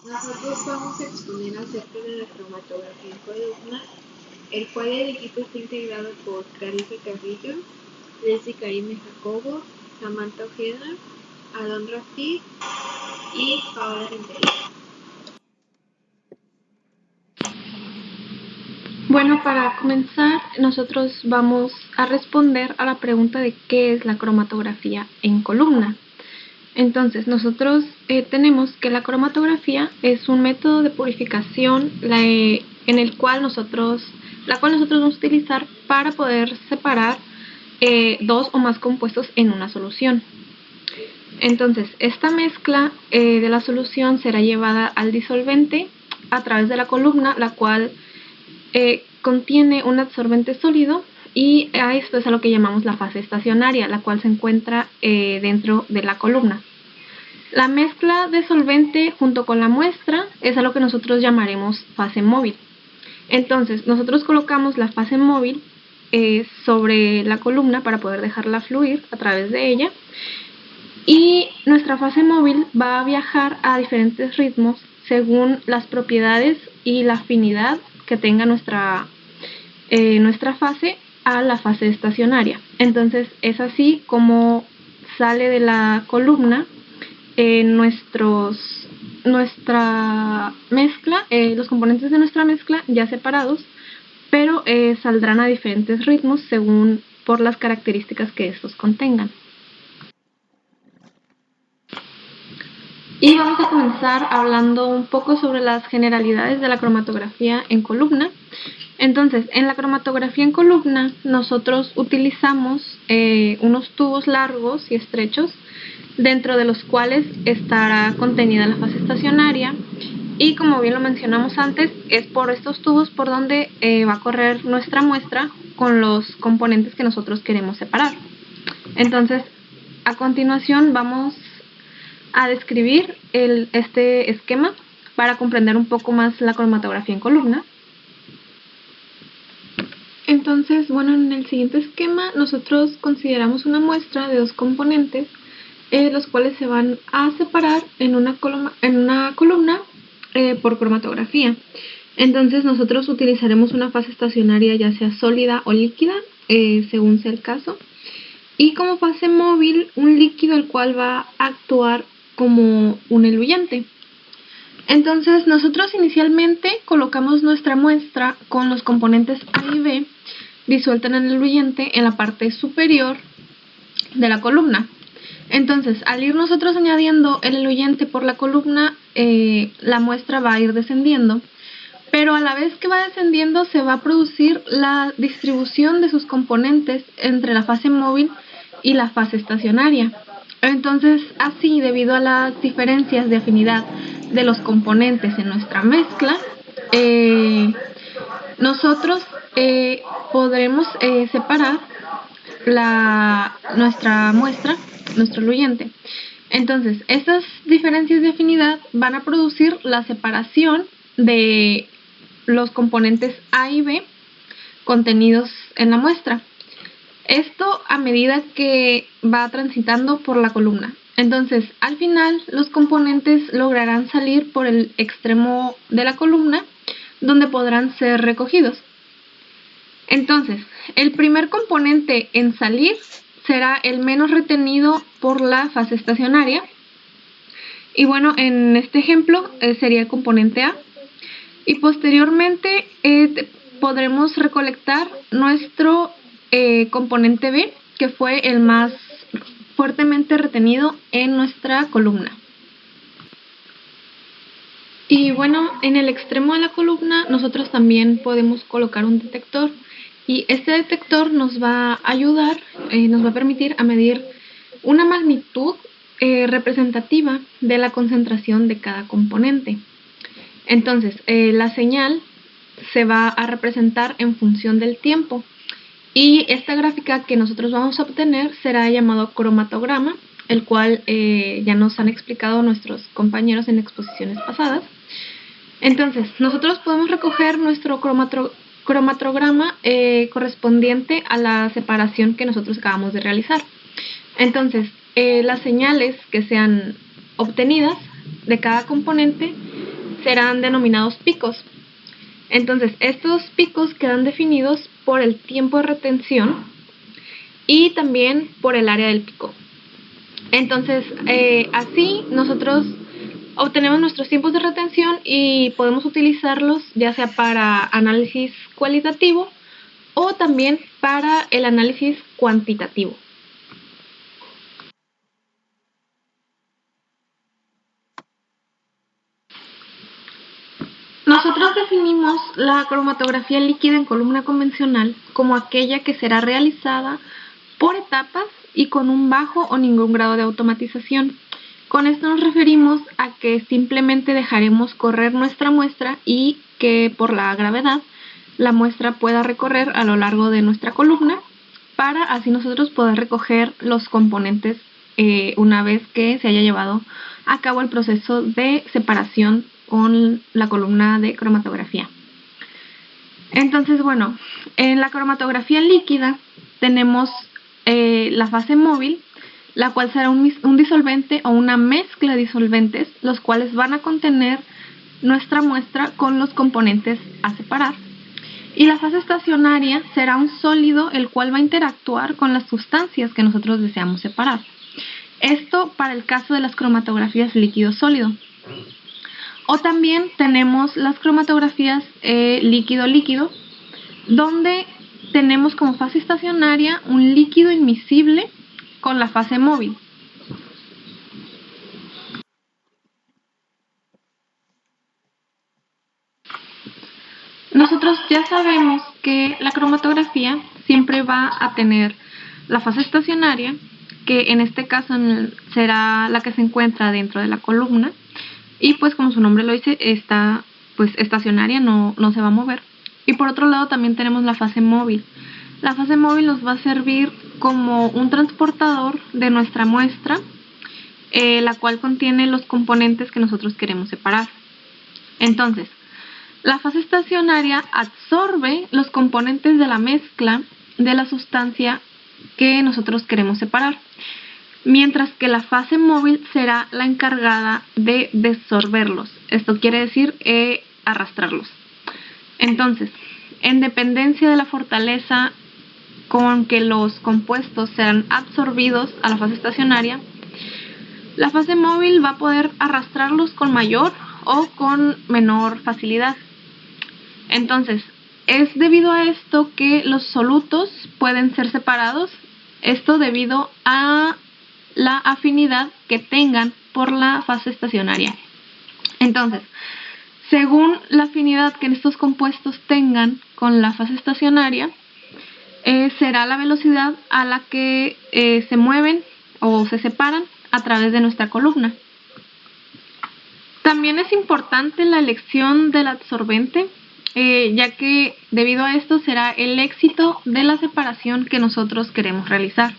Nosotros vamos a exponer acerca de la cromatografía en columna, el cual el equipo está integrado por Clarisa Carrillo, Leslie Karime Jacobo, Samantha Ojeda, Alon Rafik y Paola Rentería. Bueno, para comenzar, nosotros vamos a responder a la pregunta de qué es la cromatografía en columna. Entonces, nosotros tenemos que la cromatografía es un método de purificación en el cual nosotros vamos a utilizar para poder separar dos o más compuestos en una solución. Entonces, esta mezcla de la solución será llevada al disolvente a través de la columna, la cual contiene un absorbente sólido, y a esto es a lo que llamamos la fase estacionaria, la cual se encuentra dentro de la columna. La mezcla de solvente junto con la muestra es a lo que nosotros llamaremos fase móvil. Entonces, nosotros colocamos la fase móvil sobre la columna para poder dejarla fluir a través de ella, y nuestra fase móvil va a viajar a diferentes ritmos según las propiedades y la afinidad que tenga nuestra fase a la fase estacionaria. Entonces es así como sale de la columna nuestra mezcla, los componentes de nuestra mezcla ya separados, pero saldrán a diferentes ritmos según por las características que estos contengan. Y vamos a comenzar hablando un poco sobre las generalidades de la cromatografía en columna. Entonces, en la cromatografía en columna, nosotros utilizamos unos tubos largos y estrechos, dentro de los cuales estará contenida la fase estacionaria, y como bien lo mencionamos antes, es por estos tubos por donde va a correr nuestra muestra con los componentes que nosotros queremos separar. Entonces, a continuación vamos a describir este esquema para comprender un poco más la cromatografía en columna. Entonces, bueno, en el siguiente esquema nosotros consideramos una muestra de dos componentes, los cuales se van a separar en una columna por cromatografía. Entonces nosotros utilizaremos una fase estacionaria, ya sea sólida o líquida, según sea el caso, y como fase móvil un líquido, el cual va a actuar como un eluyente. Entonces nosotros inicialmente colocamos nuestra muestra con los componentes A y B disuelta en el eluyente en la parte superior de la columna. Entonces, al ir nosotros añadiendo el eluyente por la columna, la muestra va a ir descendiendo, pero a la vez que va descendiendo se va a producir la distribución de sus componentes entre la fase móvil y la fase estacionaria. Entonces, así, debido a las diferencias de afinidad de los componentes en nuestra mezcla, nosotros podremos separar nuestra muestra, nuestro eluyente. Entonces, estas diferencias de afinidad van a producir la separación de los componentes A y B contenidos en la muestra. Esto a medida que va transitando por la columna. Entonces, al final, los componentes lograrán salir por el extremo de la columna, donde podrán ser recogidos. Entonces, el primer componente en salir será el menos retenido por la fase estacionaria. Y bueno, en este ejemplo sería el componente A. Y posteriormente podremos recolectar nuestro componente B, que fue el más fuertemente retenido en nuestra columna. Y bueno, en el extremo de la columna nosotros también podemos colocar un detector, y este detector nos va a ayudar, nos va a permitir a medir una magnitud representativa de la concentración de cada componente. Entonces, la señal se va a representar en función del tiempo, y esta gráfica que nosotros vamos a obtener será llamado cromatograma, el cual ya nos han explicado nuestros compañeros en exposiciones pasadas. Entonces, nosotros podemos recoger nuestro cromatograma correspondiente a la separación que nosotros acabamos de realizar. Entonces, las señales que sean obtenidas de cada componente serán denominados picos. Entonces, estos picos quedan definidos por el tiempo de retención y también por el área del pico. Entonces, así nosotros obtenemos nuestros tiempos de retención y podemos utilizarlos ya sea para análisis cualitativo o también para el análisis cuantitativo. Nosotros definimos la cromatografía líquida en columna convencional como aquella que será realizada por etapas y con un bajo o ningún grado de automatización. Con esto nos referimos a que simplemente dejaremos correr nuestra muestra y que por la gravedad la muestra pueda recorrer a lo largo de nuestra columna para así nosotros poder recoger los componentes una vez que se haya llevado a cabo el proceso de separación con la columna de cromatografía. Entonces, bueno, en la cromatografía líquida tenemos la fase móvil, la cual será un disolvente o una mezcla de disolventes, los cuales van a contener nuestra muestra con los componentes a separar. Y la fase estacionaria será un sólido el cual va a interactuar con las sustancias que nosotros deseamos separar. Esto para el caso de las cromatografías líquido-sólido. O también tenemos las cromatografías líquido-líquido, donde tenemos como fase estacionaria un líquido inmiscible con la fase móvil. Nosotros ya sabemos que la cromatografía siempre va a tener la fase estacionaria, que en este caso será la que se encuentra dentro de la columna, y pues como su nombre lo dice, está pues estacionaria, no se va a mover. Y por otro lado también tenemos la fase móvil. La fase móvil nos va a servir como un transportador de nuestra muestra, la cual contiene los componentes que nosotros queremos separar. Entonces, la fase estacionaria absorbe los componentes de la mezcla de la sustancia que nosotros queremos separar, mientras que la fase móvil será la encargada de desorberlos. Esto quiere decir arrastrarlos. Entonces, en dependencia de la fortaleza con que los compuestos serán absorbidos a la fase estacionaria, la fase móvil va a poder arrastrarlos con mayor o con menor facilidad. Entonces, es debido a esto que los solutos pueden ser separados, esto debido a la afinidad que tengan por la fase estacionaria. Entonces, según la afinidad que estos compuestos tengan con la fase estacionaria, será la velocidad a la que se mueven o se separan a través de nuestra columna. También es importante la elección del absorbente, ya que debido a esto será el éxito de la separación que nosotros queremos realizar.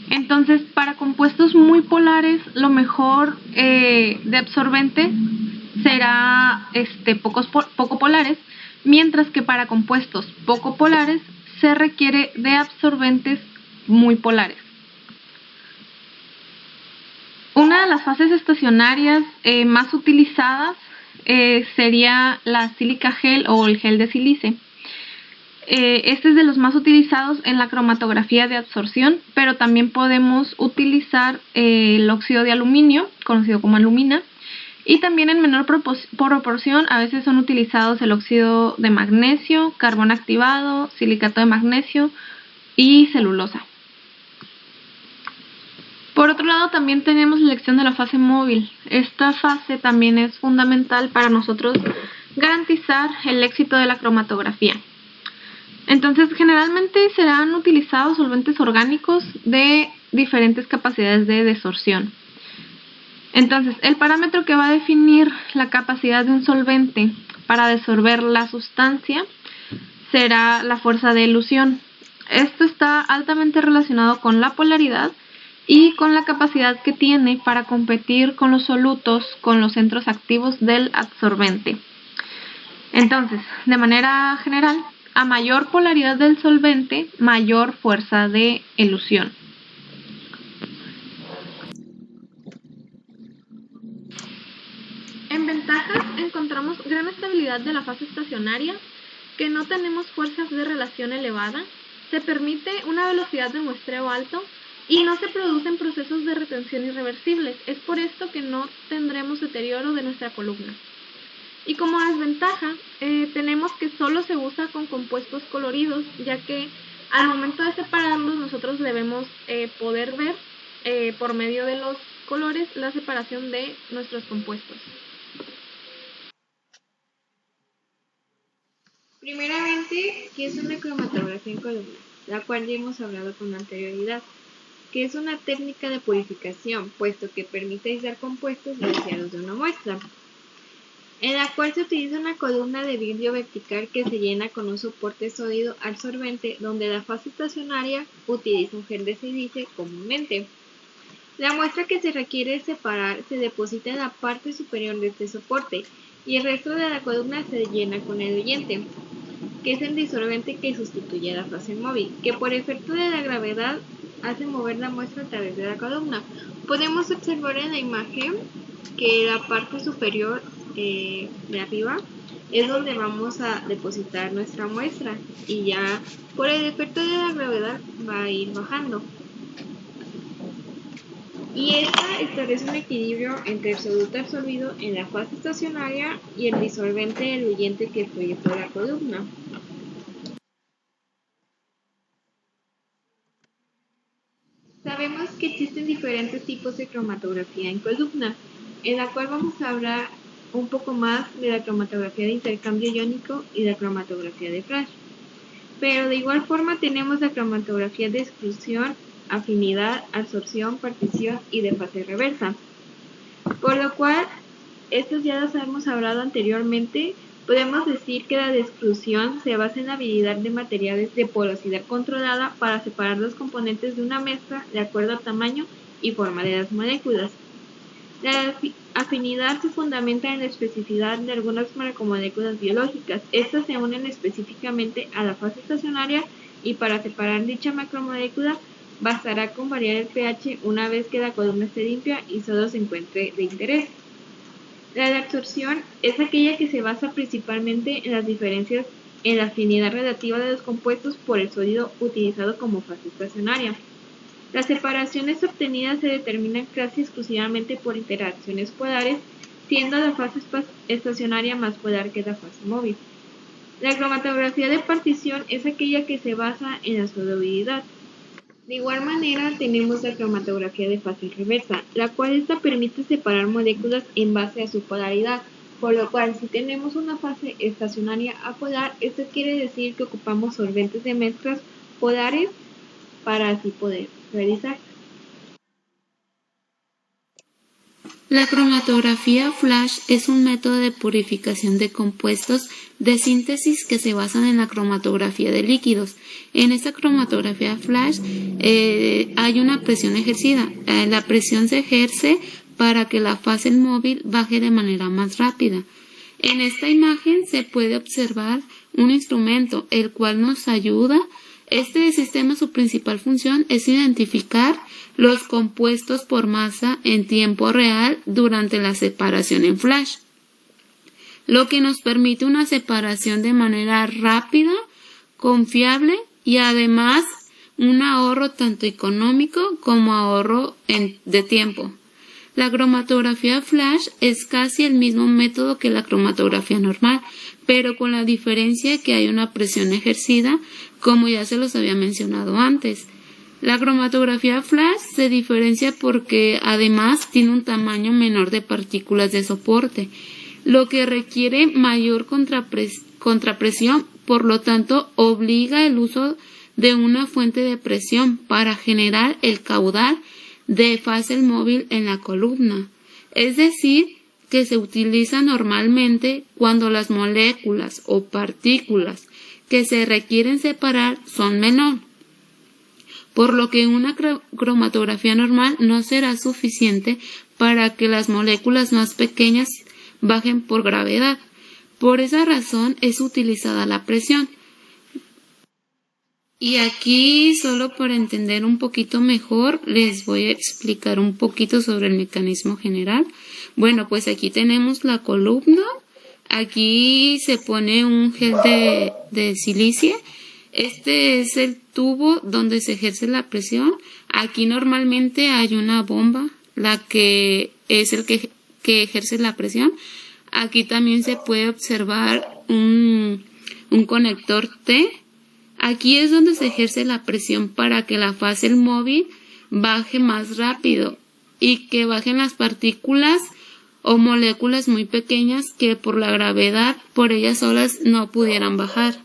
Entonces, para compuestos muy polares, lo mejor de absorbente será poco polares, mientras que para compuestos poco polares se requiere de absorbentes muy polares. Una de las fases estacionarias más utilizadas sería la sílica gel o el gel de sílice. Este es de los más utilizados en la cromatografía de absorción, pero también podemos utilizar el óxido de aluminio, conocido como alumina, y también en menor proporción a veces son utilizados el óxido de magnesio, carbón activado, silicato de magnesio y celulosa. Por otro lado, también tenemos la elección de la fase móvil. Esta fase también es fundamental para nosotros garantizar el éxito de la cromatografía. Entonces, generalmente serán utilizados solventes orgánicos de diferentes capacidades de desorción. Entonces, el parámetro que va a definir la capacidad de un solvente para desorber la sustancia será la fuerza de elusión. Esto está altamente relacionado con la polaridad y con la capacidad que tiene para competir con los solutos con los centros activos del absorbente. Entonces, de manera general, a mayor polaridad del solvente, mayor fuerza de elusión. ventajas encontramos gran estabilidad de la fase estacionaria, que no tenemos fuerzas de relación elevada, se permite una velocidad de muestreo alto y no se producen procesos de retención irreversibles. Es por esto que no tendremos deterioro de nuestra columna. Y como desventaja, tenemos que solo se usa con compuestos coloridos, ya que al momento de separarlos nosotros debemos poder ver por medio de los colores la separación de nuestros compuestos. Primeramente, ¿qué es una cromatografía en columna? La cual ya hemos hablado con anterioridad, que es una técnica de purificación, puesto que permite aislar compuestos gaseados de una muestra, en la cual se utiliza una columna de vidrio vertical que se llena con un soporte sólido absorbente, donde la fase estacionaria utiliza un gel de silicio comúnmente. La muestra que se requiere separar se deposita en la parte superior de este soporte y el resto de la columna se llena con el diluyente, que es el disolvente que sustituye a la fase móvil, que por efecto de la gravedad hace mover la muestra a través de la columna. Podemos observar en la imagen que la parte superior de arriba es donde vamos a depositar nuestra muestra y ya por el efecto de la gravedad va a ir bajando. Y esta establece un equilibrio entre el soluto absorbido en la fase estacionaria y el disolvente diluyente que fluye por la columna. Sabemos que existen diferentes tipos de cromatografía en columna, en la cual vamos a hablar un poco más de la cromatografía de intercambio iónico y la cromatografía de flash. Pero de igual forma tenemos la cromatografía de exclusión, afinidad, absorción, partición y de fase reversa. Por lo cual, estos ya los hemos hablado anteriormente. Podemos decir que la de exclusión se basa en la habilidad de materiales de porosidad controlada para separar los componentes de una mezcla de acuerdo al tamaño y forma de las moléculas. La afinidad se fundamenta en la especificidad de algunas macromoléculas biológicas. Estas se unen específicamente a la fase estacionaria y para separar dicha macromolécula bastará con variar el pH una vez que la columna esté limpia y solo se encuentre de interés. La de absorción es aquella que se basa principalmente en las diferencias en la afinidad relativa de los compuestos por el sólido utilizado como fase estacionaria. Las separaciones obtenidas se determinan casi exclusivamente por interacciones polares, siendo la fase estacionaria más polar que la fase móvil. La cromatografía de partición es aquella que se basa en la solubilidad. De igual manera tenemos la cromatografía de fase reversa, la cual esta permite separar moléculas en base a su polaridad, por lo cual si tenemos una fase estacionaria apolar, esto quiere decir que ocupamos solventes de mezclas polares para así poder realizar. La cromatografía flash es un método de purificación de compuestos de síntesis que se basan en la cromatografía de líquidos. En esta cromatografía flash hay una presión ejercida. La presión se ejerce para que la fase móvil baje de manera más rápida. En esta imagen se puede observar un instrumento, el cual nos ayuda. Este sistema, su principal función es identificar los compuestos por masa en tiempo real durante la separación en flash, lo que nos permite una separación de manera rápida, confiable y además un ahorro tanto económico como ahorro de tiempo. La cromatografía flash es casi el mismo método que la cromatografía normal, pero con la diferencia que hay una presión ejercida, como ya se los había mencionado antes. La cromatografía flash se diferencia porque además tiene un tamaño menor de partículas de soporte, lo que requiere mayor contrapresión, por lo tanto obliga el uso de una fuente de presión para generar el caudal de fase móvil en la columna, es decir, que se utiliza normalmente cuando las moléculas o partículas que se requieren separar son menor, por lo que una cromatografía normal no será suficiente para que las moléculas más pequeñas bajen por gravedad. Por esa razón es utilizada la presión. Y aquí, solo para entender un poquito mejor, les voy a explicar un poquito sobre el mecanismo general. Bueno, pues aquí tenemos la columna. Aquí se pone un gel de silicio. Este es el tubo donde se ejerce la presión. Aquí normalmente hay una bomba, la que es el que ejerce la presión. Aquí también se puede observar un conector T. Aquí es donde se ejerce la presión para que la fase móvil baje más rápido y que bajen las partículas o moléculas muy pequeñas que por la gravedad por ellas solas no pudieran bajar.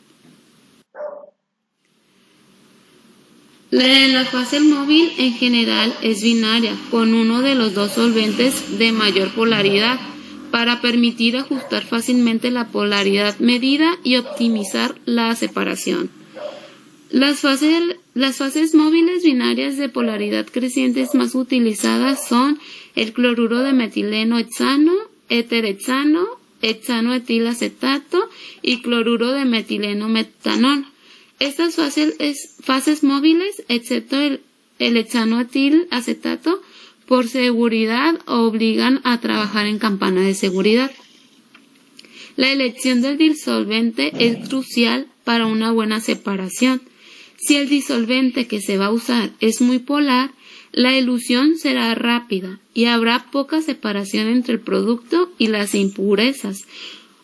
La fase móvil en general es binaria, con uno de los dos solventes de mayor polaridad, para permitir ajustar fácilmente la polaridad medida y optimizar la separación. Las fases móviles binarias de polaridad crecientes más utilizadas son el cloruro de metileno hexano, éter-hexano, hexanoetilacetato y cloruro de metileno metanol. Estas fases móviles, excepto el hexanoetilacetato, por seguridad obligan a trabajar en campana de seguridad. La elección del disolvente es crucial para una buena separación. Si el disolvente que se va a usar es muy polar, la elusión será rápida y habrá poca separación entre el producto y las impurezas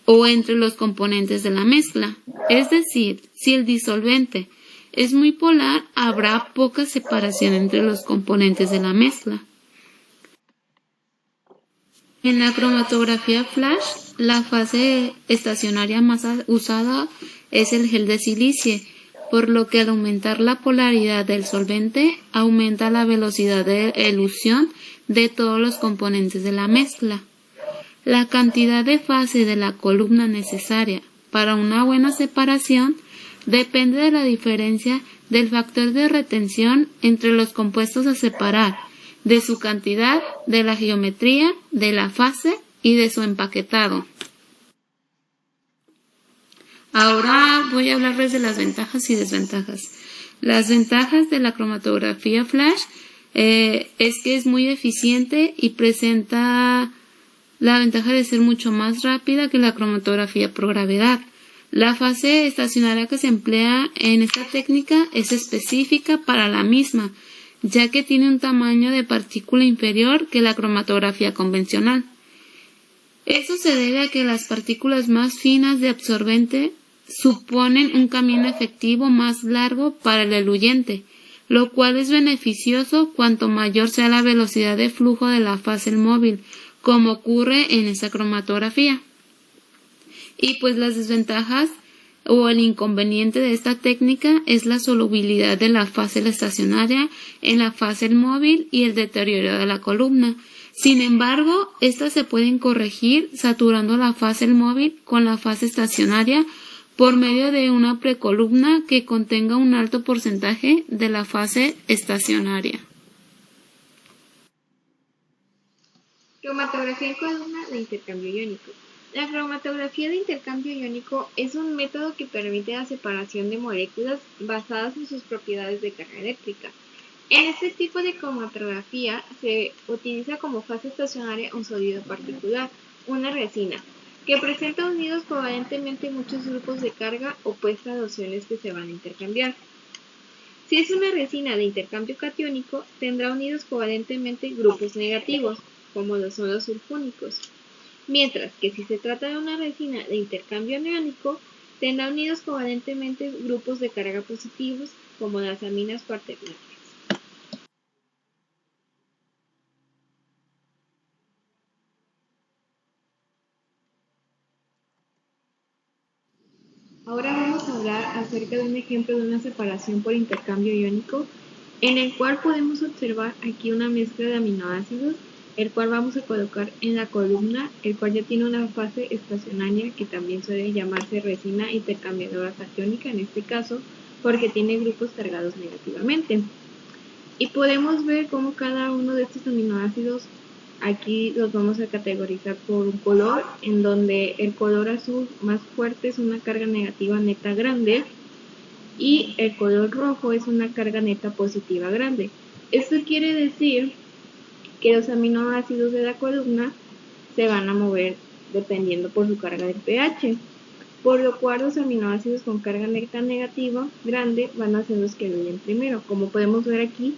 o entre los componentes de la mezcla. Es decir, si el disolvente es muy polar, habrá poca separación entre los componentes de la mezcla. En la cromatografía flash, la fase estacionaria más usada es el gel de silicio, por lo que al aumentar la polaridad del solvente, aumenta la velocidad de elusión de todos los componentes de la mezcla. La cantidad de fase de la columna necesaria para una buena separación depende de la diferencia del factor de retención entre los compuestos a separar, de su cantidad, de la geometría, de la fase y de su empaquetado. Ahora voy a hablarles de las ventajas y desventajas. Las ventajas de la cromatografía flash es que es muy eficiente y presenta la ventaja de ser mucho más rápida que la cromatografía por gravedad. La fase estacionaria que se emplea en esta técnica es específica para la misma, ya que tiene un tamaño de partícula inferior que la cromatografía convencional. Eso se debe a que las partículas más finas de absorbente suponen un camino efectivo más largo para el eluyente, lo cual es beneficioso cuanto mayor sea la velocidad de flujo de la fase móvil, como ocurre en esta cromatografía. Y pues las desventajas o el inconveniente de esta técnica es la solubilidad de la fase estacionaria en la fase móvil y el deterioro de la columna. Sin embargo, estas se pueden corregir saturando la fase móvil con la fase estacionaria por medio de una precolumna que contenga un alto porcentaje de la fase estacionaria. Cromatografía en columna de intercambio iónico. La cromatografía de intercambio iónico es un método que permite la separación de moléculas basadas en sus propiedades de carga eléctrica. En este tipo de cromatografía se utiliza como fase estacionaria un sólido particular, una resina, que presenta unidos covalentemente muchos grupos de carga opuesta a los iones que se van a intercambiar. Si es una resina de intercambio catiónico, tendrá unidos covalentemente grupos negativos, como lo son los sulfúnicos, mientras que si se trata de una resina de intercambio aniónico, tendrá unidos covalentemente grupos de carga positivos, como las aminas cuaternarias. Ahora vamos a hablar acerca de un ejemplo de una separación por intercambio iónico, en el cual podemos observar aquí una mezcla de aminoácidos, el cual vamos a colocar en la columna, el cual ya tiene una fase estacionaria que también suele llamarse resina intercambiadora catiónica en este caso, porque tiene grupos cargados negativamente. Y podemos ver cómo cada uno de estos aminoácidos aquí los vamos a categorizar por un color, en donde el color azul más fuerte es una carga negativa neta grande, y el color rojo es una carga neta positiva grande. Esto quiere decir que los aminoácidos de la columna se van a mover dependiendo por su carga del pH, por lo cual los aminoácidos con carga neta negativa grande van a ser los que diluyen primero. Como podemos ver aquí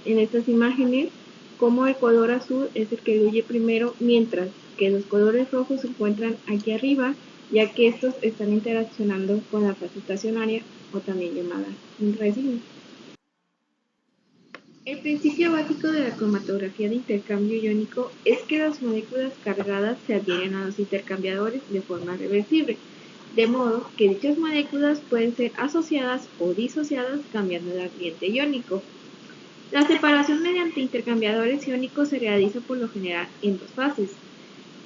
en estas imágenes, como el color azul es el que diluye primero, mientras que los colores rojos se encuentran aquí arriba, ya que estos están interaccionando con la fase estacionaria, o también llamada resina. El principio básico de la cromatografía de intercambio iónico es que las moléculas cargadas se adhieren a los intercambiadores de forma reversible, de modo que dichas moléculas pueden ser asociadas o disociadas cambiando el ambiente iónico. La separación mediante intercambiadores iónicos se realiza por lo general en dos fases,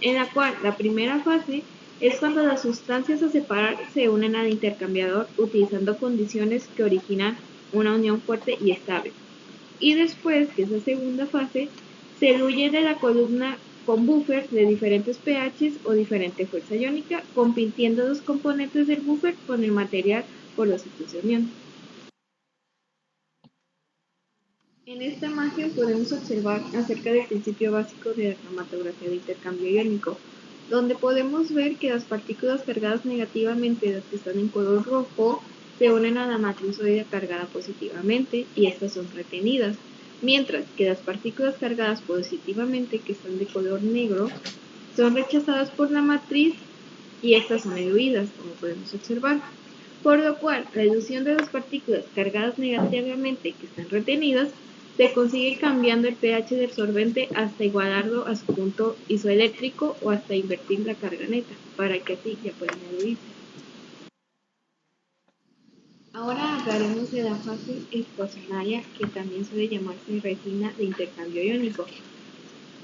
en la cual la primera fase es cuando las sustancias a separar se unen al intercambiador utilizando condiciones que originan una unión fuerte y estable. Y después, que es la segunda fase, se diluye de la columna con buffer de diferentes pHs o diferente fuerza iónica, compitiendo los componentes del buffer con el material por la sustitución. En esta imagen podemos observar acerca del principio básico de la cromatografía de intercambio iónico, donde podemos ver que las partículas cargadas negativamente, las que están en color rojo, se unen a la matriz sólida cargada positivamente y estas son retenidas, mientras que las partículas cargadas positivamente, que están de color negro, son rechazadas por la matriz y estas son diluidas, como podemos observar. Por lo cual, la dilución de las partículas cargadas negativamente que están retenidas se consigue cambiando el pH del solvente hasta igualarlo a su punto isoeléctrico o hasta invertir la carga neta, para que así ya puedan diluirse. Ahora hablaremos de la fase estacionaria, que también suele llamarse resina de intercambio iónico,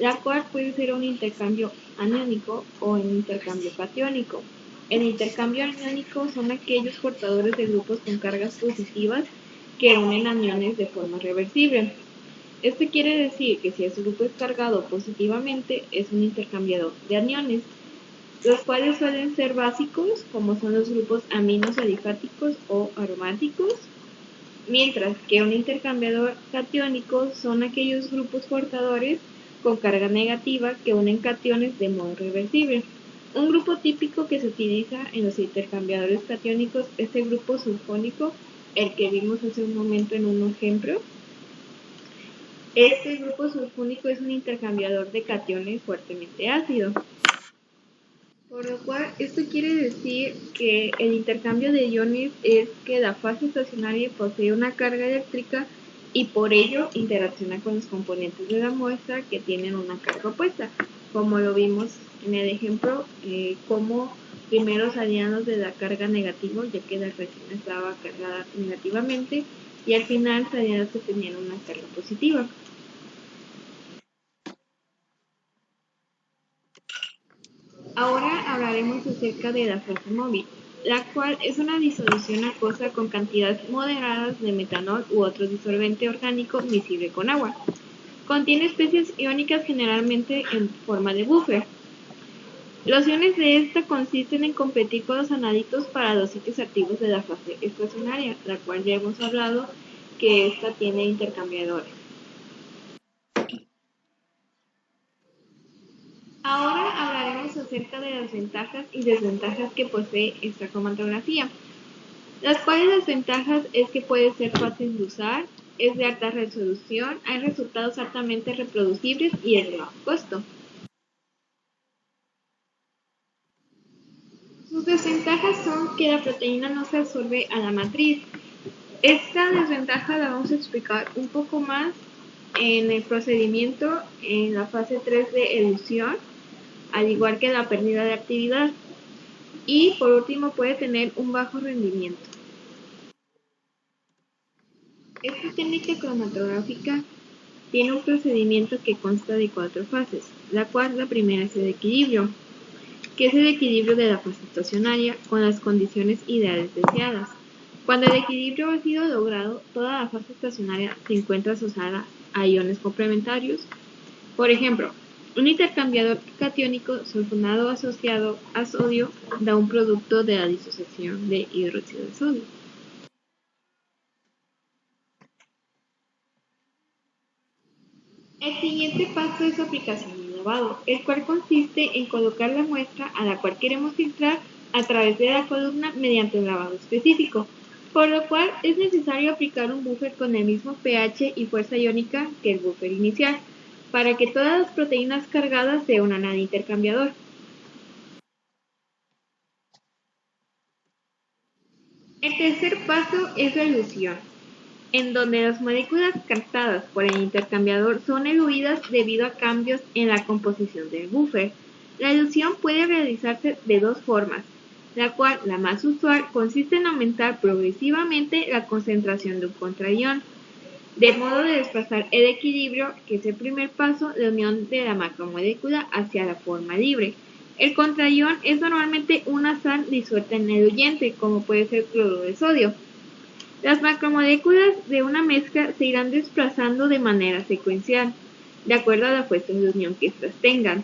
la cual puede ser un intercambio aniónico o un intercambio catiónico. El intercambio aniónico son aquellos portadores de grupos con cargas positivas que unen aniones de forma reversible. Esto quiere decir que si ese grupo es cargado positivamente, es un intercambiador de aniones, los cuales suelen ser básicos, como son los grupos aminos alifáticos o aromáticos, mientras que un intercambiador catiónico son aquellos grupos portadores con carga negativa que unen cationes de modo reversible. Un grupo típico que se utiliza en los intercambiadores catiónicos es el grupo sulfónico, el que vimos hace un momento en un ejemplo. Este grupo sulfónico es un intercambiador de cationes fuertemente ácido. Por lo cual, esto quiere decir que el intercambio de iones es que la fase estacionaria posee una carga eléctrica y por ello interacciona con los componentes de la muestra que tienen una carga opuesta, como lo vimos en el ejemplo, como primero salían los de la carga negativa, ya que la resina estaba cargada negativamente, y al final salían los que tenían una carga positiva. Ahora hablaremos acerca de la fase móvil, la cual es una disolución acuosa con cantidades moderadas de metanol u otro disolvente orgánico miscible con agua. Contiene especies iónicas generalmente en forma de buffer. Los iones de esta consisten en competir con los analitos para los sitios activos de la fase estacionaria, la cual ya hemos hablado que esta tiene intercambiadores. Ahora hablaremos acerca de las ventajas y desventajas que posee esta cromatografía. Las cuales las ventajas es que puede ser fácil de usar, es de alta resolución, hay resultados altamente reproducibles y es de bajo costo. Sus desventajas son que la proteína no se absorbe a la matriz. Esta desventaja la vamos a explicar un poco más en el procedimiento en la fase 3 de elución, al igual que la pérdida de actividad. Y por último puede tener un bajo rendimiento. Esta técnica cromatográfica tiene un procedimiento que consta de 4 fases, la cual la primera es el equilibrio, que es el equilibrio de la fase estacionaria con las condiciones ideales deseadas. Cuando el equilibrio ha sido logrado, toda la fase estacionaria se encuentra asociada a iones complementarios. Por ejemplo, un intercambiador catiónico sulfonado asociado a sodio da un producto de la disociación de hidróxido de sodio. El siguiente paso es su aplicación de lavado, el cual consiste en colocar la muestra a la cual queremos filtrar a través de la columna mediante un lavado específico, por lo cual es necesario aplicar un buffer con el mismo pH y fuerza iónica que el buffer inicial, para que todas las proteínas cargadas se unan al intercambiador. El tercer paso es la elución, en donde las moléculas captadas por el intercambiador son eluidas debido a cambios en la composición del buffer. La elución puede realizarse de dos formas, la cual, la más usual, consiste en aumentar progresivamente la concentración de un contraión, de modo de desplazar el equilibrio, que es el primer paso de unión de la macromolécula hacia la forma libre. El contraión es normalmente una sal disuelta en eluyente, como puede ser cloruro de sodio. Las macromoléculas de una mezcla se irán desplazando de manera secuencial, de acuerdo a la fuerza de unión que éstas tengan.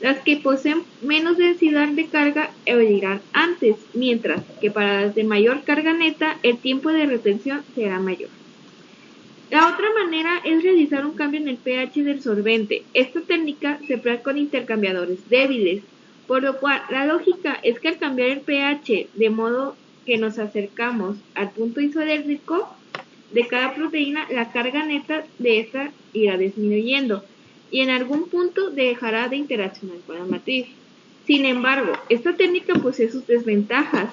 Las que poseen menos densidad de carga eludirán antes, mientras que para las de mayor carga neta el tiempo de retención será mayor. La otra manera es realizar un cambio en el pH del solvente. Esta técnica se emplea con intercambiadores débiles, por lo cual la lógica es que al cambiar el pH de modo que nos acercamos al punto isodérmico de cada proteína, la carga neta de esta irá disminuyendo y en algún punto dejará de interaccionar con la matriz. Sin embargo, esta técnica posee sus desventajas,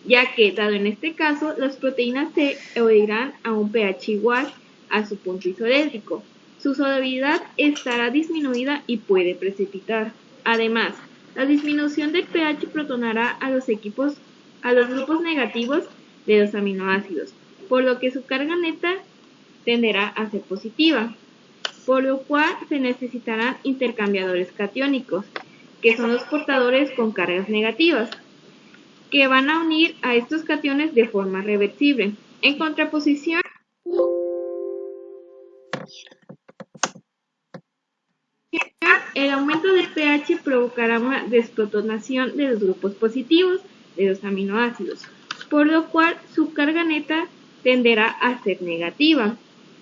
ya que, dado en este caso, las proteínas se evadirán a un pH igual a su punto isodérmico. Su solubilidad estará disminuida y puede precipitar. Además, la disminución del pH protonará a los grupos negativos de los aminoácidos, por lo que su carga neta tenderá a ser positiva, por lo cual se necesitarán intercambiadores catiónicos, que son los portadores con cargas negativas, que van a unir a estos cationes de forma reversible. En contraposición, el aumento del pH provocará una desprotonación de los grupos positivos de los aminoácidos, por lo cual su carga neta tenderá a ser negativa,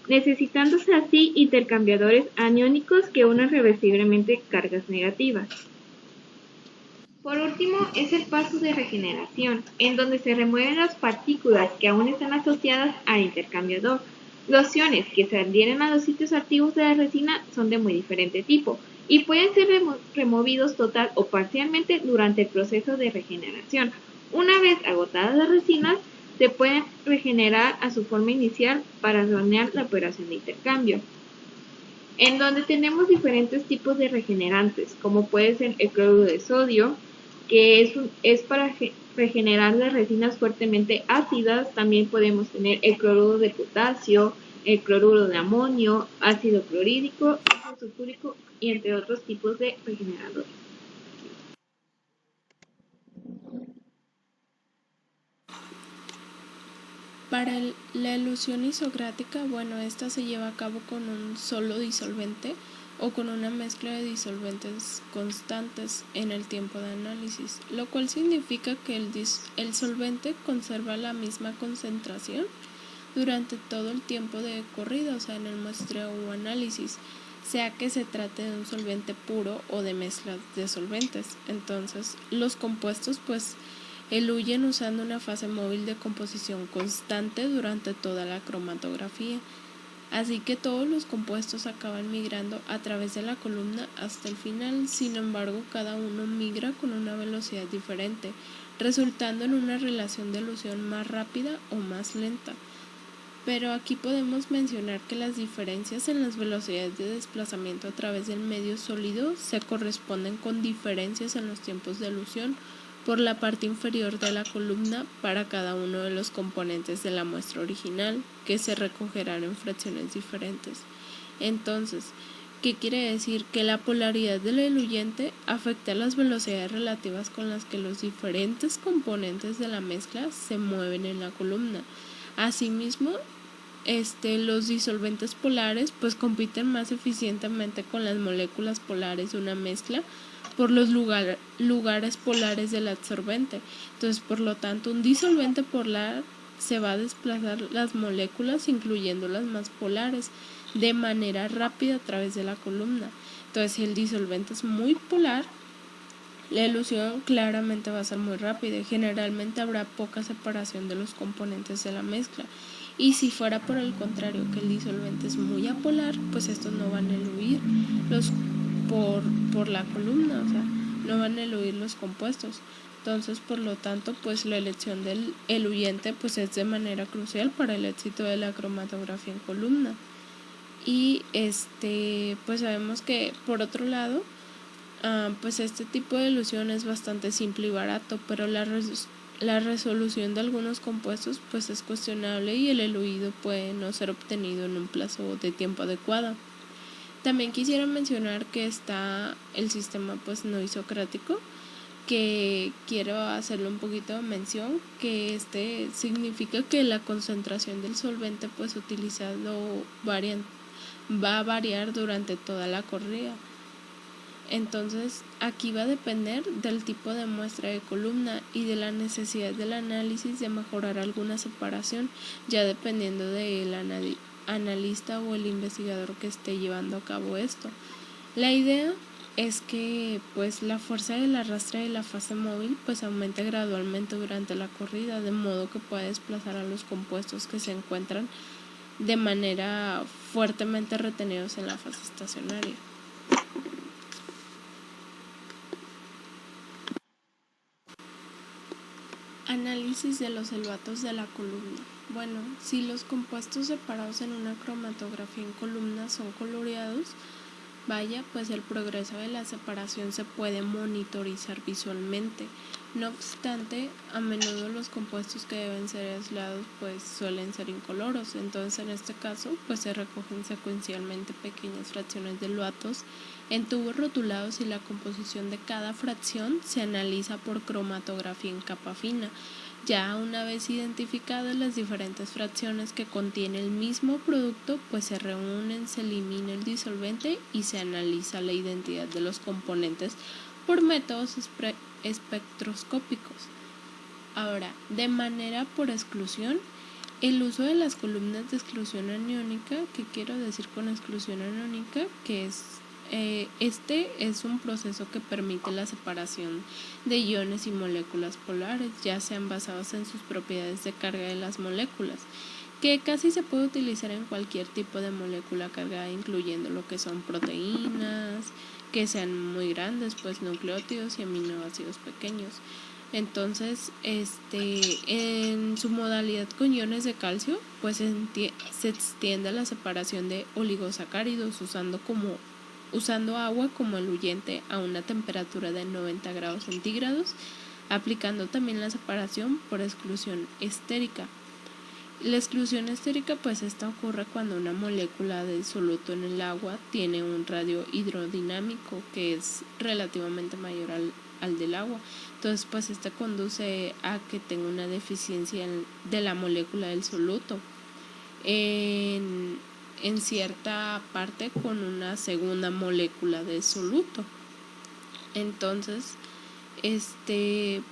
necesitándose así intercambiadores aniónicos que unan reversiblemente cargas negativas. Por último, es el paso de regeneración, en donde se remueven las partículas que aún están asociadas al intercambiador. Los iones que se adhieren a los sitios activos de la resina son de muy diferente tipo y pueden ser removidos total o parcialmente durante el proceso de regeneración. Una vez agotadas las resinas, se pueden regenerar a su forma inicial para planear la operación de intercambio, en donde tenemos diferentes tipos de regenerantes, como puede ser el cloruro de sodio, que es para regenerar las resinas fuertemente ácidas. También podemos tener el cloruro de potasio, el cloruro de amonio, ácido clorhídrico, ácido sulfúrico y entre otros tipos de regeneradores. Para la elución isocrática, esta se lleva a cabo con un solo disolvente o con una mezcla de disolventes constantes en el tiempo de análisis, lo cual significa que el solvente conserva la misma concentración durante todo el tiempo de corrida, o sea, en el muestreo o análisis, sea que se trate de un solvente puro o de mezclas de solventes. Entonces, los compuestos eluyen usando una fase móvil de composición constante durante toda la cromatografía. Así que todos los compuestos acaban migrando a través de la columna hasta el final. Sin embargo, cada uno migra con una velocidad diferente, resultando en una relación de elusión más rápida o más lenta. Pero aquí podemos mencionar que las diferencias en las velocidades de desplazamiento a través del medio sólido se corresponden con diferencias en los tiempos de elusión por la parte inferior de la columna para cada uno de los componentes de la muestra original, que se recogerán en fracciones diferentes. Entonces, ¿qué quiere decir? Que la polaridad del eluyente afecta las velocidades relativas con las que los diferentes componentes de la mezcla se mueven en la columna. Asimismo, los disolventes polares compiten más eficientemente con las moléculas polares de una mezcla por los lugares polares del absorbente. Entonces, por lo tanto, un disolvente polar se va a desplazar las moléculas, incluyendo las más polares, de manera rápida a través de la columna. Entonces, si el disolvente es muy polar, la elusión claramente va a ser muy rápida y generalmente habrá poca separación de los componentes de la mezcla. Y si fuera por el contrario, que el disolvente es muy apolar, pues estos no van a eluir por la columna, o sea, no van a eluir los compuestos. Entonces, por lo tanto, pues la elección del eluyente pues es de manera crucial para el éxito de la cromatografía en columna. Y pues sabemos que por otro lado, pues este tipo de elusión es bastante simple y barato, pero la resolución de algunos compuestos pues es cuestionable y el eluido puede no ser obtenido en un plazo de tiempo adecuado. También quisiera mencionar que está el sistema pues no isocrático, que quiero hacerle un poquito de mención, que significa que la concentración del solvente pues utilizado va a variar durante toda la corrida. Entonces, aquí va a depender del tipo de muestra de columna y de la necesidad del análisis de mejorar alguna separación, ya dependiendo del analista o el investigador que esté llevando a cabo esto. La idea es que pues la fuerza del arrastre de la fase móvil pues aumente gradualmente durante la corrida, de modo que pueda desplazar a los compuestos que se encuentran de manera fuertemente retenidos en la fase estacionaria. Análisis de los silbatos de la columna. Bueno, si los compuestos separados en una cromatografía en columna son coloreados, pues el progreso de la separación se puede monitorizar visualmente. No obstante, a menudo los compuestos que deben ser aislados pues suelen ser incoloros. Entonces, en este caso, pues se recogen secuencialmente pequeñas fracciones de luatos en tubos rotulados y la composición de cada fracción se analiza por cromatografía en capa fina. Ya una vez identificadas las diferentes fracciones que contiene el mismo producto, pues se reúnen, se elimina el disolvente y se analiza la identidad de los componentes por métodos espectroscópicos. Ahora, de manera por exclusión, el uso de las columnas de exclusión aniónica, ¿qué quiero decir con exclusión aniónica? Que es es un proceso que permite la separación de iones y moléculas polares, ya sean basados en sus propiedades de carga de las moléculas, que casi se puede utilizar en cualquier tipo de molécula cargada, incluyendo lo que son proteínas, que sean muy grandes, pues nucleótidos y aminoácidos pequeños. Entonces, en su modalidad con iones de calcio, pues se extiende la separación de oligosacáridos usando agua como eluyente a una temperatura de 90 grados centígrados, aplicando también la separación por exclusión estérica. La exclusión estérica, pues esta ocurre cuando una molécula de soluto en el agua tiene un radio hidrodinámico que es relativamente mayor al del agua. Entonces, pues conduce a que tenga una deficiencia de la molécula del soluto en cierta parte con una segunda molécula de soluto. Entonces,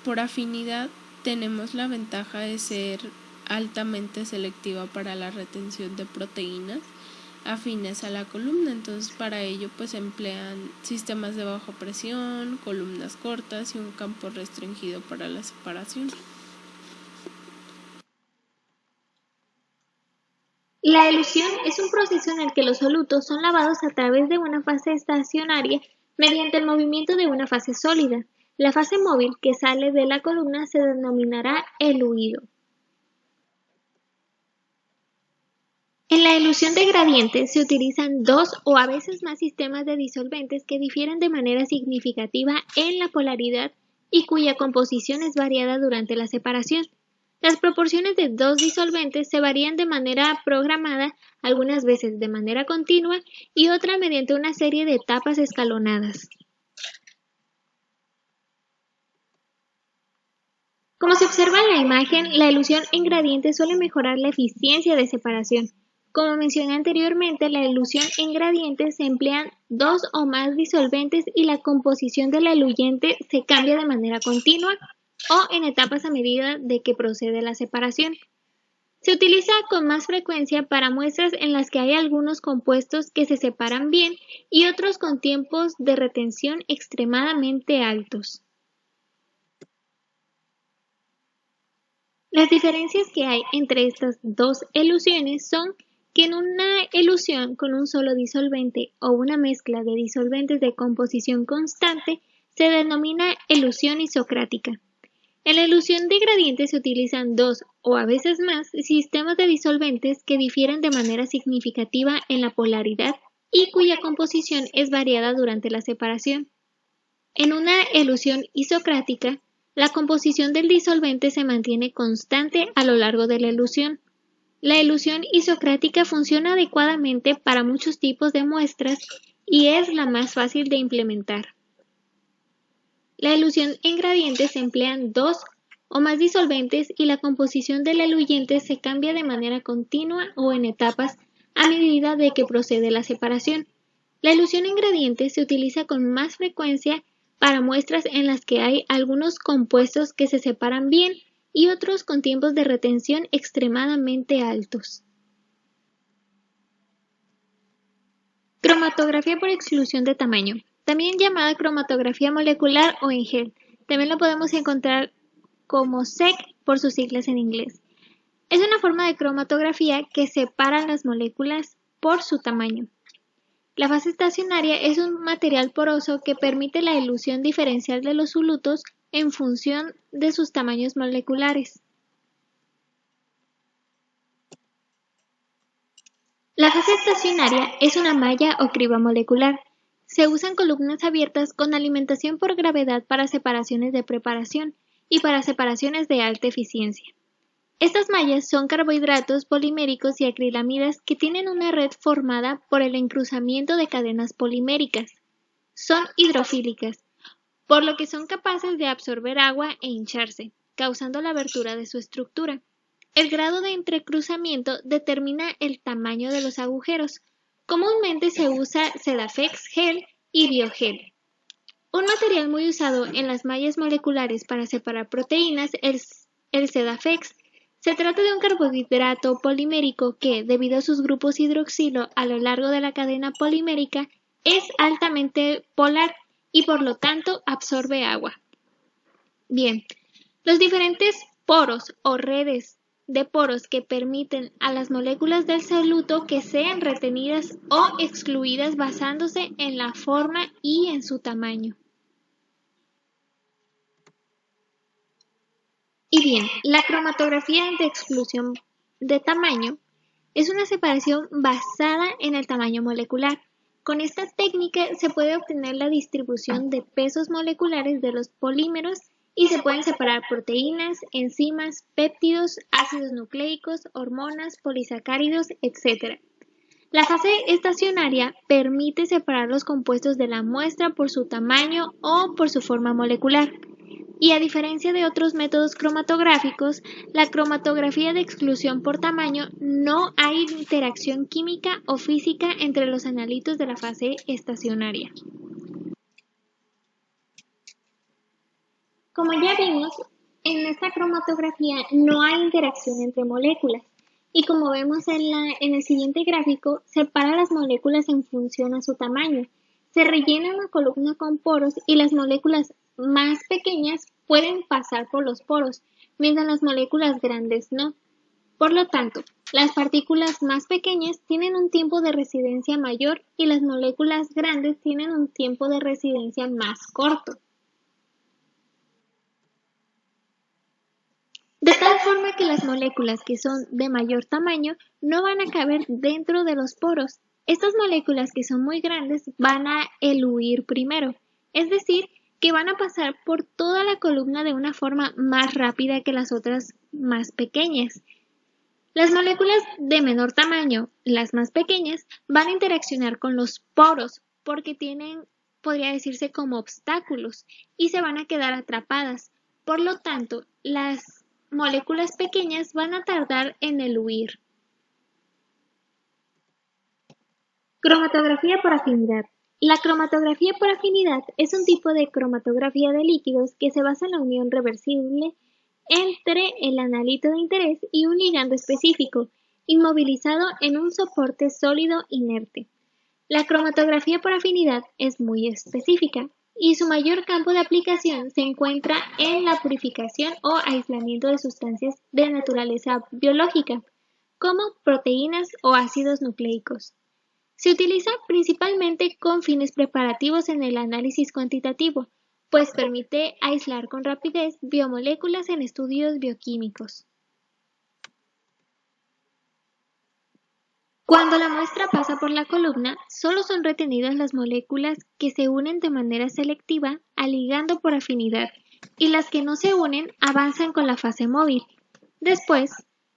por afinidad tenemos la ventaja de ser altamente selectiva para la retención de proteínas afines a la columna. Entonces, para ello pues se emplean sistemas de baja presión, columnas cortas y un campo restringido para la separación. La elusión es un proceso en el que los solutos son lavados a través de una fase estacionaria mediante el movimiento de una fase sólida. La fase móvil que sale de la columna se denominará eluido. En la elusión de gradiente se utilizan dos o a veces más sistemas de disolventes que difieren de manera significativa en la polaridad y cuya composición es variada durante la separación. Las proporciones de dos disolventes se varían de manera programada, algunas veces de manera continua y otra mediante una serie de etapas escalonadas. Como se observa en la imagen, la elusión en gradiente suele mejorar la eficiencia de separación. Como mencioné anteriormente, la elusión en gradiente se emplean dos o más disolventes y la composición del eluyente se cambia de manera continua o en etapas a medida de que procede la separación. Se utiliza con más frecuencia para muestras en las que hay algunos compuestos que se separan bien y otros con tiempos de retención extremadamente altos. Las diferencias que hay entre estas dos elusiones son que en una elusión con un solo disolvente o una mezcla de disolventes de composición constante se denomina elusión isocrática. En la elusión de gradientes se utilizan dos o a veces más sistemas de disolventes que difieren de manera significativa en la polaridad y cuya composición es variada durante la separación. En una elusión isocrática, la composición del disolvente se mantiene constante a lo largo de la elusión. La elusión isocrática funciona adecuadamente para muchos tipos de muestras y es la más fácil de implementar. La elusión en gradientes se emplean dos o más disolventes y la composición del eluyente se cambia de manera continua o en etapas a medida de que procede la separación. La elusión en gradientes se utiliza con más frecuencia para muestras en las que hay algunos compuestos que se separan bien y otros con tiempos de retención extremadamente altos. Cromatografía por exclusión de tamaño, también llamada cromatografía molecular o en gel. También lo podemos encontrar como SEC por sus siglas en inglés. Es una forma de cromatografía que separa las moléculas por su tamaño. La fase estacionaria es un material poroso que permite la elusión diferencial de los solutos en función de sus tamaños moleculares. La fase estacionaria es una malla o criba molecular. Se usan columnas abiertas con alimentación por gravedad para separaciones de preparación y para separaciones de alta eficiencia. Estas mallas son carbohidratos poliméricos y acrilamidas que tienen una red formada por el encruzamiento de cadenas poliméricas. Son hidrofílicas, por lo que son capaces de absorber agua e hincharse, causando la abertura de su estructura. El grado de entrecruzamiento determina el tamaño de los agujeros. Comúnmente se usa Sedafex gel y biogel. Un material muy usado en las mallas moleculares para separar proteínas es el Sedafex. Se trata de un carbohidrato polimérico que, debido a sus grupos hidroxilo a lo largo de la cadena polimérica, es altamente polar y por lo tanto absorbe agua. Bien, los diferentes poros o redes de poros que permiten a las moléculas del soluto que sean retenidas o excluidas basándose en la forma y en su tamaño. Y bien, la cromatografía de exclusión de tamaño es una separación basada en el tamaño molecular. Con esta técnica se puede obtener la distribución de pesos moleculares de los polímeros y se pueden separar proteínas, enzimas, péptidos, ácidos nucleicos, hormonas, polisacáridos, etc. La fase estacionaria permite separar los compuestos de la muestra por su tamaño o por su forma molecular. Y a diferencia de otros métodos cromatográficos, la cromatografía de exclusión por tamaño no hay interacción química o física entre los analitos de la fase estacionaria. Como ya vimos, en esta cromatografía no hay interacción entre moléculas y como vemos en el siguiente gráfico, separa las moléculas en función a su tamaño. Se rellena una columna con poros y las moléculas más pequeñas pueden pasar por los poros, mientras las moléculas grandes no. Por lo tanto, las partículas más pequeñas tienen un tiempo de residencia mayor y las moléculas grandes tienen un tiempo de residencia más corto. De tal forma que las moléculas que son de mayor tamaño no van a caber dentro de los poros. Estas moléculas que son muy grandes van a eluir primero, es decir, que van a pasar por toda la columna de una forma más rápida que las otras más pequeñas. Las moléculas de menor tamaño, las más pequeñas, van a interaccionar con los poros porque tienen, podría decirse, como obstáculos y se van a quedar atrapadas. Por lo tanto, las moléculas pequeñas van a tardar en eluir. Cromatografía por afinidad. La cromatografía por afinidad es un tipo de cromatografía de líquidos que se basa en la unión reversible entre el analito de interés y un ligando específico, inmovilizado en un soporte sólido inerte. La cromatografía por afinidad es muy específica y su mayor campo de aplicación se encuentra en la purificación o aislamiento de sustancias de naturaleza biológica, como proteínas o ácidos nucleicos. Se utiliza principalmente con fines preparativos en el análisis cuantitativo, pues permite aislar con rapidez biomoléculas en estudios bioquímicos. Cuando la muestra pasa por la columna, solo son retenidas las moléculas que se unen de manera selectiva al ligando por afinidad y las que no se unen avanzan con la fase móvil. Después,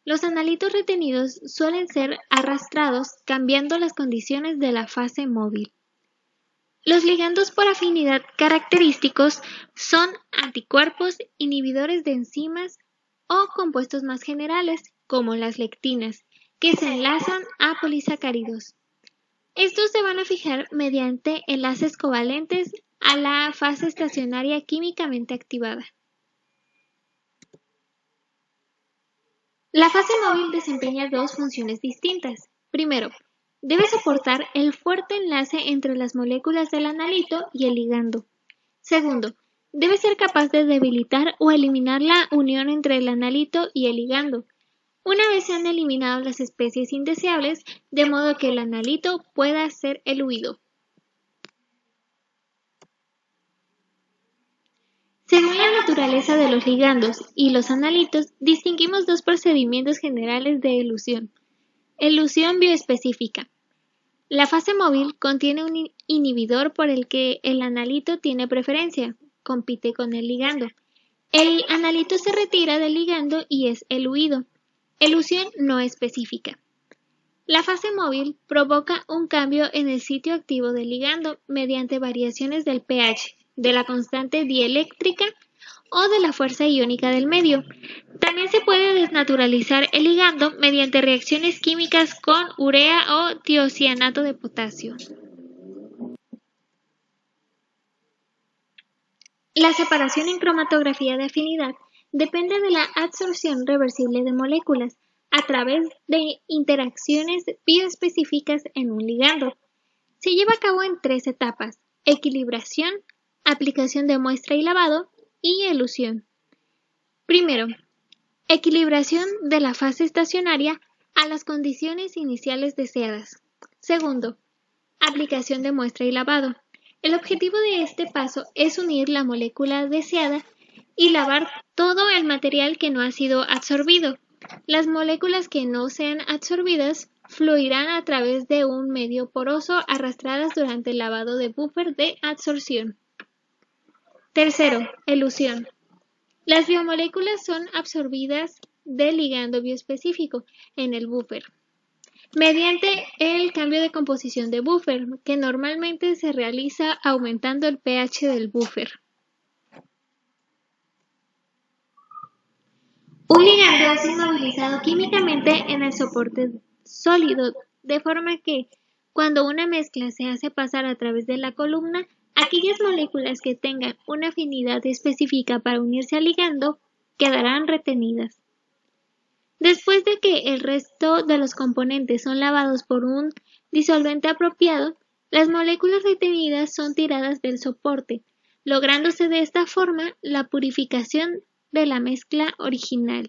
los analitos retenidos suelen ser arrastrados cambiando las condiciones de la fase móvil. Los ligandos por afinidad característicos son anticuerpos, inhibidores de enzimas o compuestos más generales, como las lectinas, que se enlazan a polisacáridos. Estos se van a fijar mediante enlaces covalentes a la fase estacionaria químicamente activada. La fase móvil desempeña dos funciones distintas. Primero, debe soportar el fuerte enlace entre las moléculas del analito y el ligando. Segundo, debe ser capaz de debilitar o eliminar la unión entre el analito y el ligando, una vez se han eliminado las especies indeseables, de modo que el analito pueda ser eluido. Según la naturaleza de los ligandos y los analitos, distinguimos dos procedimientos generales de elusión. Elusión bioespecífica. La fase móvil contiene un inhibidor por el que el analito tiene preferencia, compite con el ligando. El analito se retira del ligando y es eluido. Elusión no específica. La fase móvil provoca un cambio en el sitio activo del ligando mediante variaciones del pH, de la constante dieléctrica o de la fuerza iónica del medio. También se puede desnaturalizar el ligando mediante reacciones químicas con urea o tiocianato de potasio. La separación en cromatografía de afinidad depende de la adsorción reversible de moléculas a través de interacciones bioespecíficas en un ligando. Se lleva a cabo en tres etapas: equilibración, aplicación de muestra y lavado y elusión. Primero, equilibración de la fase estacionaria a las condiciones iniciales deseadas. Segundo, aplicación de muestra y lavado. El objetivo de este paso es unir la molécula deseada y lavar todo el material que no ha sido absorbido. Las moléculas que no sean absorbidas fluirán a través de un medio poroso arrastradas durante el lavado de buffer de adsorción. Tercero, elusión. Las biomoléculas son absorbidas del ligando bioespecífico en el buffer mediante el cambio de composición de buffer, que normalmente se realiza aumentando el pH del buffer. Un ligando es inmovilizado químicamente en el soporte sólido, de forma que, cuando una mezcla se hace pasar a través de la columna, aquellas moléculas que tengan una afinidad específica para unirse al ligando quedarán retenidas. Después de que el resto de los componentes son lavados por un disolvente apropiado, las moléculas retenidas son tiradas del soporte, lográndose de esta forma la purificación de la mezcla original.